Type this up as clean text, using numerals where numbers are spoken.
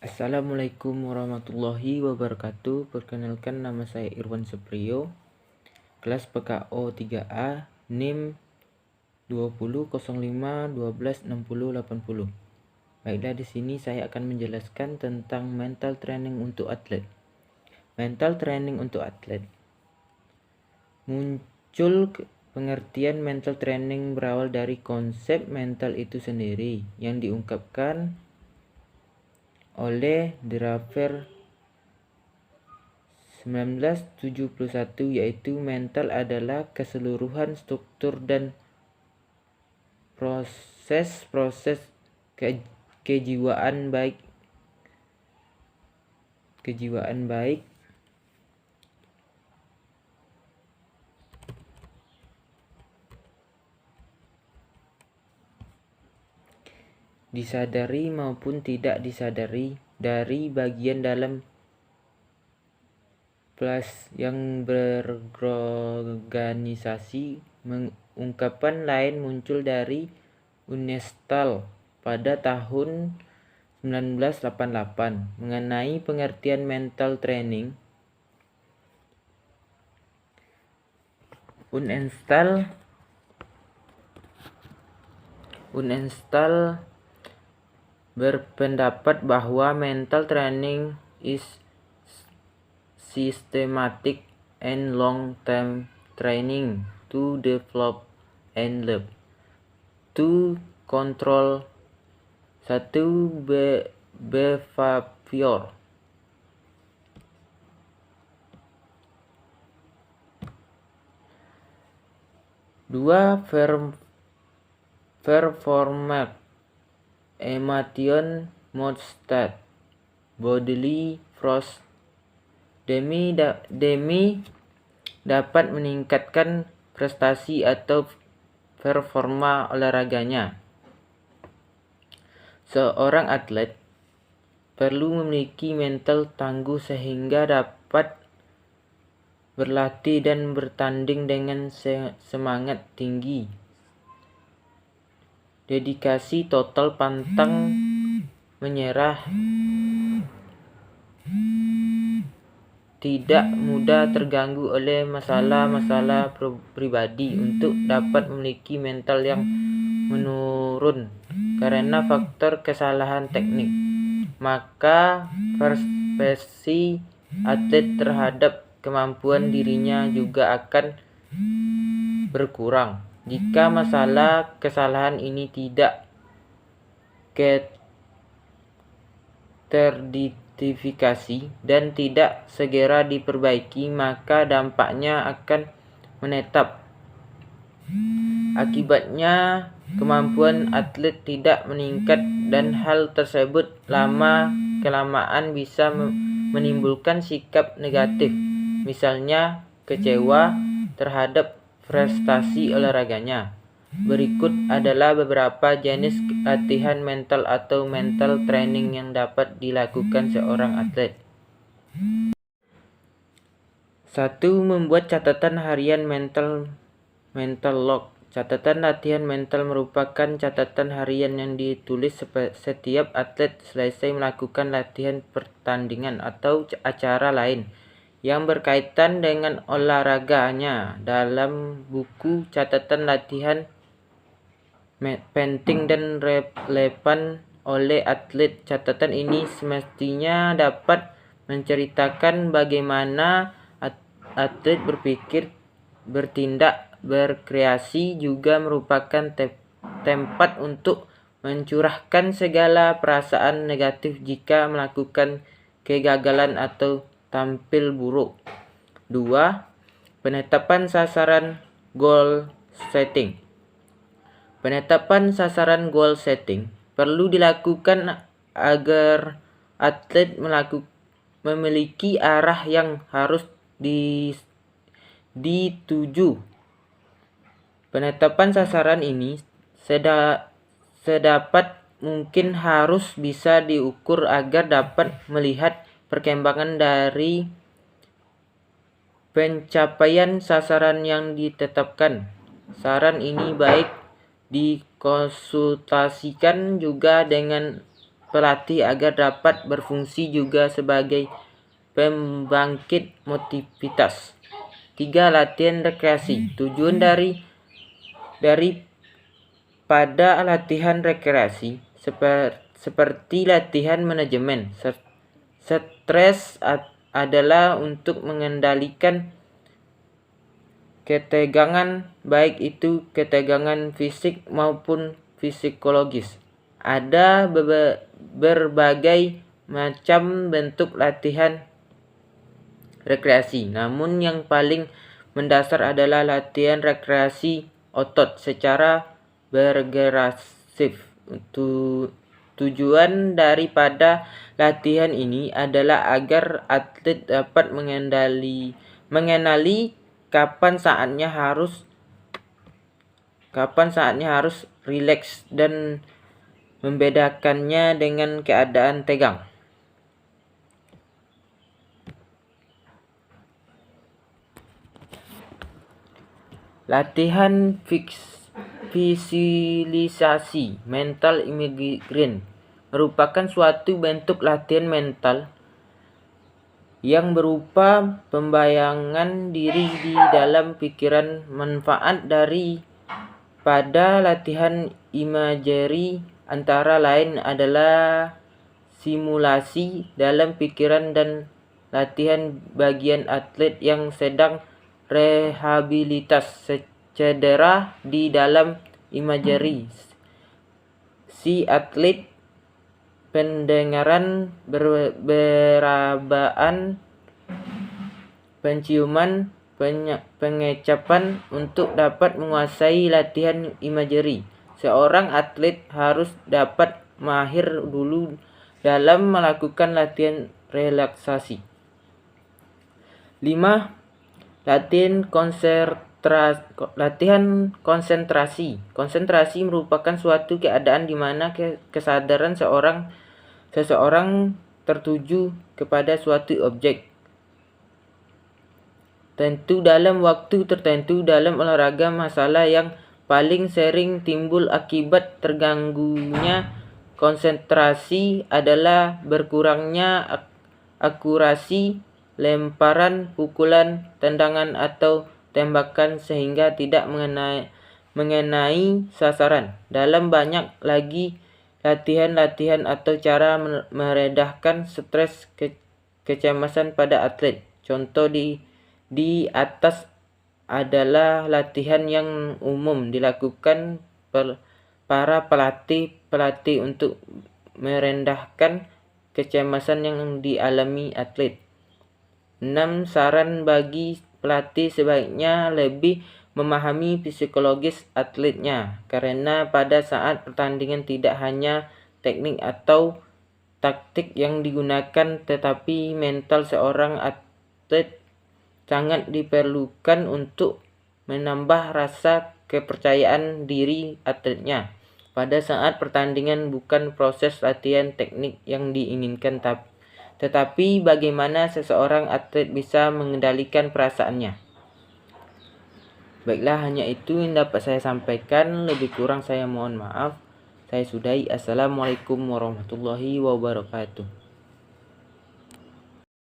Assalamualaikum warahmatullahi wabarakatuh. Perkenalkan, nama saya Irwan Seprio, kelas PKO 3A, NIM 2005126080. Baiklah, di sini saya akan menjelaskan tentang mental training untuk atlet. Mental training untuk atlet. Muncul pengertian mental training berawal dari konsep mental itu sendiri yang diungkapkan oleh Draper 1971, yaitu mental adalah keseluruhan struktur dan proses-proses kejiwaan baik disadari maupun tidak disadari dari bagian dalam plus yang berorganisasi. Ungkapan lain muncul dari Unestal pada tahun 1988 mengenai pengertian mental training. Unestal berpendapat bahwa mental training is systematic and long-term training to develop and learn to control satu behavior. Dua performer emotion mode state bodily force demi dapat meningkatkan prestasi atau performa olahraganya. Seorang atlet perlu memiliki mental tangguh sehingga dapat berlatih dan bertanding dengan semangat tinggi, dedikasi total, pantang menyerah, tidak mudah terganggu oleh masalah-masalah pribadi untuk dapat memiliki mental yang menurun karena faktor kesalahan teknik. Maka persepsi atlet terhadap kemampuan dirinya juga akan berkurang. Jika kesalahan ini tidak teridentifikasi dan tidak segera diperbaiki, maka dampaknya akan menetap. Akibatnya, kemampuan atlet tidak meningkat dan hal tersebut lama-kelamaan bisa menimbulkan sikap negatif, misalnya kecewa terhadap prestasi olahraganya. Berikut adalah beberapa jenis latihan mental atau mental training yang dapat dilakukan seorang atlet. 1. Membuat catatan harian mental log. Catatan latihan mental merupakan catatan harian yang ditulis setiap atlet selesai melakukan latihan pertandingan atau acara lain yang berkaitan dengan olahraganya. Dalam buku catatan latihan penting dan relevan oleh atlet, catatan ini semestinya dapat menceritakan bagaimana atlet berpikir, bertindak, berkreasi, juga merupakan tempat untuk mencurahkan segala perasaan negatif jika melakukan kegagalan atau tampil buruk. 2. Penetapan sasaran goal setting. Penetapan sasaran goal setting perlu dilakukan agar atlet memiliki arah yang harus dituju. Penetapan sasaran ini sedapat mungkin harus bisa diukur agar dapat melihat perkembangan dari pencapaian sasaran yang ditetapkan. Saran ini baik dikonsultasikan juga dengan pelatih agar dapat berfungsi juga sebagai pembangkit motivitas. 3. Latihan rekreasi. Tujuan pada latihan rekreasi seperti latihan manajemen stres adalah untuk mengendalikan ketegangan, baik itu ketegangan fisik maupun psikologis. Ada berbagai macam bentuk latihan rekreasi, namun yang paling mendasar adalah latihan rekreasi otot secara bergenerasif. Tujuan daripada latihan ini adalah agar atlet dapat mengenali kapan saatnya harus rileks dan membedakannya dengan keadaan tegang. Latihan visualisasi mental imaging merupakan suatu bentuk latihan mental yang berupa pembayangan diri di dalam pikiran. Manfaat pada latihan imagery antara lain adalah simulasi dalam pikiran dan latihan bagian atlet yang sedang rehabilitas cedera di dalam imagery. Si atlet pendengaran, berabaan, penciuman, pengecapan untuk dapat menguasai latihan imagery. Seorang atlet harus dapat mahir dulu dalam melakukan latihan relaksasi. 5. Latihan konsentrasi. Konsentrasi merupakan suatu keadaan di mana kesadaran seseorang tertuju kepada suatu objek tentu dalam waktu tertentu. Dalam olahraga, masalah yang paling sering timbul akibat terganggunya konsentrasi adalah berkurangnya akurasi lemparan, pukulan, tendangan, atau tembakan sehingga tidak mengenai sasaran. Dalam banyak lagi latihan atau cara meredahkan stres kecemasan pada atlet. Contoh di atas adalah latihan yang umum dilakukan para pelatih untuk merendahkan kecemasan yang dialami atlet. 6. Saran bagi pelatih: sebaiknya lebih memahami psikologis atletnya, karena pada saat pertandingan tidak hanya teknik atau taktik yang digunakan, tetapi mental seorang atlet sangat diperlukan untuk menambah rasa kepercayaan diri atletnya pada saat pertandingan. Bukan proses latihan teknik yang diinginkan, tetapi bagaimana seseorang atlet bisa mengendalikan perasaannya. Baiklah, hanya itu yang dapat saya sampaikan. Lebih kurang saya mohon maaf. Saya sudahi. Assalamualaikum warahmatullahi wabarakatuh.